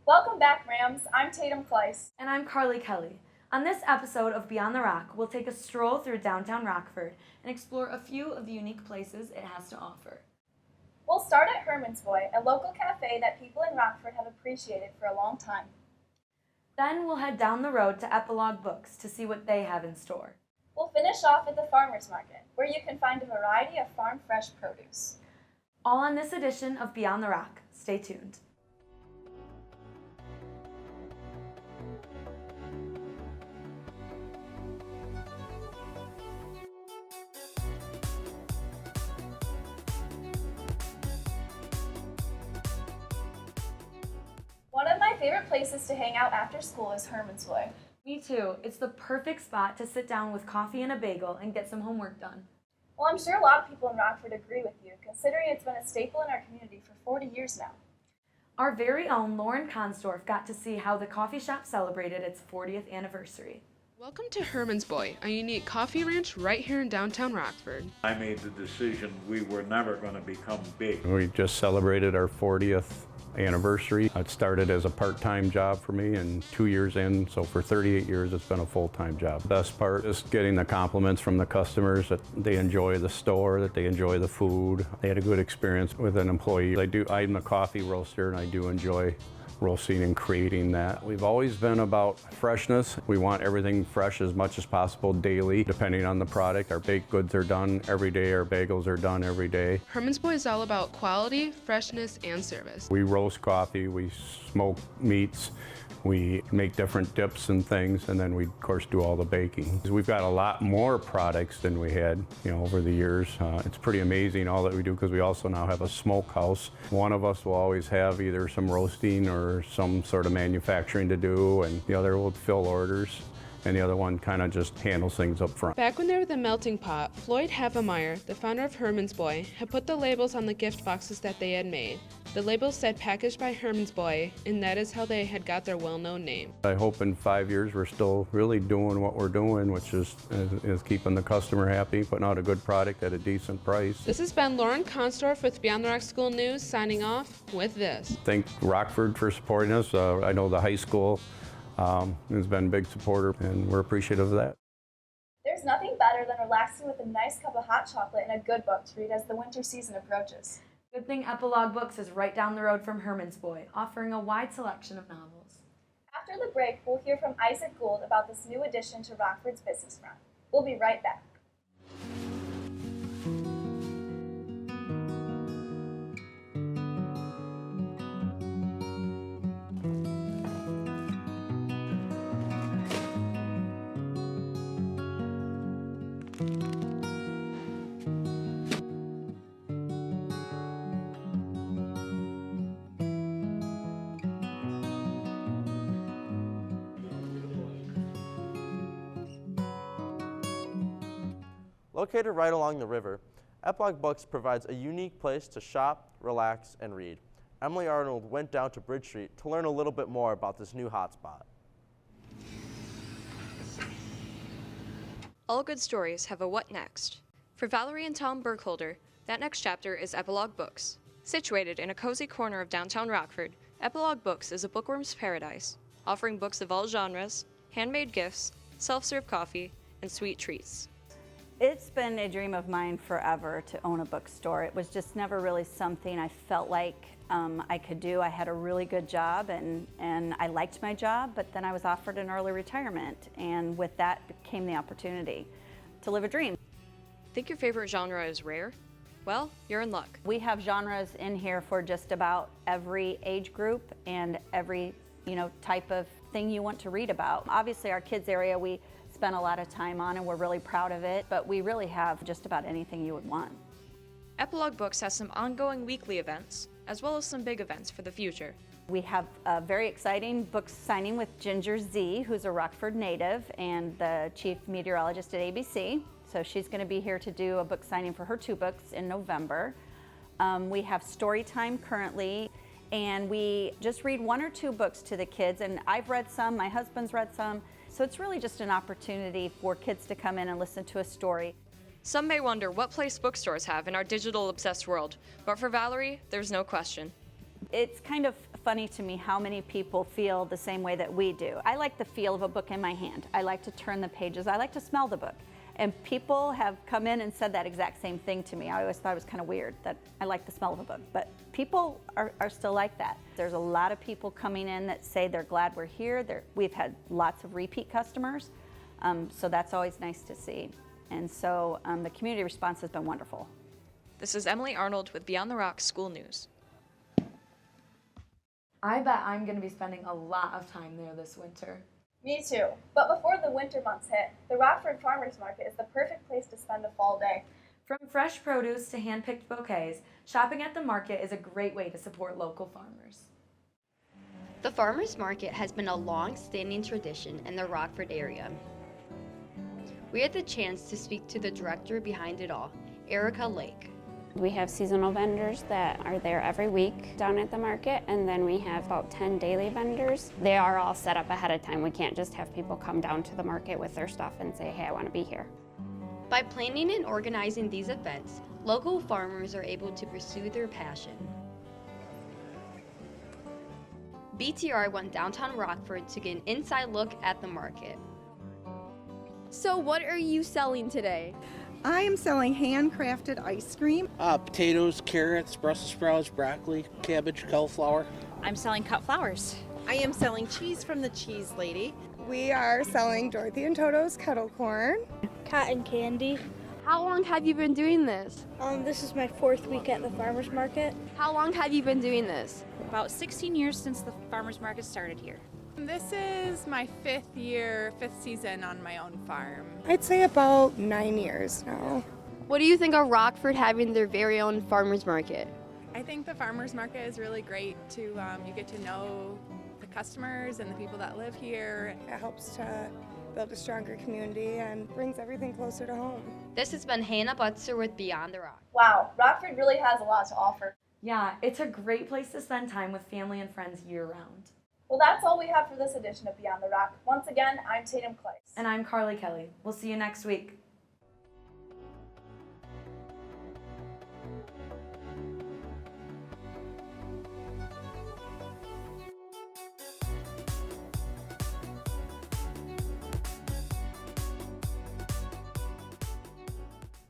Welcome back, Rams. I'm Tatum Kleis. And I'm Kelley. On this episode of Beyond the Rock, we'll take a stroll through downtown Rockford and explore a few of the unique places it has to offer. We'll start at Herman's Boy, a local cafe that people in Rockford have appreciated for a long time. Then we'll head down the road to Epilogue Books to see what they have in store. We'll finish off at the Farmers Market, where you can find a variety of farm fresh produce. All on this edition of Beyond the Rock. Stay tuned. One of my favorite places to hang out after school is Herman's Boy. Me too. It's the perfect spot to sit down with coffee and a bagel and get some homework done. Well, I'm sure a lot of people in Rockford agree with you, considering it's been a staple in our community for 40 years now. Our very own Lauren Consdorf got to see how the coffee shop celebrated its 40th anniversary. Welcome to Herman's Boy, a unique coffee ranch right here in downtown Rockford. I made the decision we were never going to become big. We just celebrated our 40th anniversary. It started as a part-time job for me, and 2 years in, so for 38 years it's been a full-time job. Best part is getting the compliments from the customers that they enjoy the store, that they enjoy the food. They had a good experience with an employee. I'm a coffee roaster and I do enjoy roasting and creating that. We've always been about freshness. We want everything fresh as much as possible daily, depending on the product. Our baked goods are done every day, our bagels are done every day. Herman's Boy is all about quality, freshness, and service. We roast coffee, we smoke meats, we make different dips and things, and then we, of course, do all the baking. We've got a lot more products than we had, over the years. It's pretty amazing all that we do, because we also now have a smokehouse. One of us will always have either some roasting or some sort of manufacturing to do, and the other will fill orders, and the other one kind of just handles things up front. Back when they were the melting pot, Floyd Havemeyer, the founder of Herman's Boy, had put the labels on the gift boxes that they had made. The labels said packaged by Herman's Boy, and that is how they had got their well-known name. I hope in 5 years we're still really doing what we're doing, which is keeping the customer happy, putting out a good product at a decent price. This has been Lauren Consdorf with Beyond the Rock School News, signing off with this. Thank Rockford for supporting us. I know the high school has been a big supporter, and we're appreciative of that. There's nothing better than relaxing with a nice cup of hot chocolate and a good book to read as the winter season approaches. Good thing Epilogue Books is right down the road from Herman's Boy, offering a wide selection of novels. After the break, we'll hear from Gould about this new addition to Rockford's business front. We'll be right back. Located right along the river, Epilogue Books provides a unique place to shop, relax, and read. Emily Arnold went down to Bridge Street to learn a little bit more about this new hotspot. All good stories have a what next. For Valerie and Tom Burkholder, that next chapter is Epilogue Books. Situated in a cozy corner of downtown Rockford, Epilogue Books is a bookworm's paradise, offering books of all genres, handmade gifts, self-serve coffee, and sweet treats. It's been a dream of mine forever to own a bookstore. It was just never really something I felt like I could do. I had a really good job and I liked my job, but then I was offered an early retirement, and with that came the opportunity to live a dream. Think your favorite genre is rare? Well, you're in luck. We have genres in here for just about every age group and every type of thing you want to read about. Obviously our kids area we spent a lot of time on, and we're really proud of it, but we really have just about anything you would want. Epilogue Books has some ongoing weekly events, as well as some big events for the future. We have a very exciting book signing with Ginger Z, who's a Rockford native and the chief meteorologist at ABC. So she's going to be here to do a book signing for her 2 books in November. We have story time currently, and we just read 1 or 2 books to the kids, and I've read some, my husband's read some. So it's really just an opportunity for kids to come in and listen to a story. Some may wonder what place bookstores have in our digital obsessed world, but for Valerie, there's no question. It's kind of funny to me how many people feel the same way that we do. I like the feel of a book in my hand. I like to turn the pages. I like to smell the book. And people have come in and said that exact same thing to me. I always thought it was kind of weird that I like the smell of a book, but people are still like that. There's a lot of people coming in that say they're glad we're here. We've had lots of repeat customers, so that's always nice to see. And so the community response has been wonderful. This is Emily Arnold with Beyond the Rock School News. I bet I'm going to be spending a lot of time there this winter. Me too. But before the winter months hit, the Rockford Farmers Market is the perfect place to spend a fall day. From fresh produce to hand-picked bouquets, shopping at the market is a great way to support local farmers. The farmers market has been a long-standing tradition in the Rockford area. We had the chance to speak to the director behind it all, Erica Lake. We have seasonal vendors that are there every week down at the market, and then we have about 10 daily vendors. They are all set up ahead of time. We can't just have people come down to the market with their stuff and say, hey, I want to be here. By planning and organizing these events, local farmers are able to pursue their passion. BTR went downtown Rockford to get an inside look at the market. So what are you selling today? I am selling handcrafted ice cream. Potatoes, carrots, Brussels sprouts, broccoli, cabbage, cauliflower. I'm selling cut flowers. I am selling cheese from the Cheese Lady. We are selling Dorothy and Toto's kettle corn. Cotton candy. How long have you been doing this? This is my 4th week at the farmers market. How long have you been doing this? About 16 years since the farmers market started here. This is my 5th season on my own farm. I'd say about 9 years now. What do you think of Rockford having their very own farmers market? I think the farmers market is really great to, you get to know the customers and the people that live here. It helps to build a stronger community and brings everything closer to home. This has been Hannah Butzer with Beyond the Rock. Wow, Rockford really has a lot to offer. Yeah, it's a great place to spend time with family and friends year-round. Well, that's all we have for this edition of Beyond the Rock. Once again, I'm Tatum Kleis. And I'm Kelley. We'll see you next week.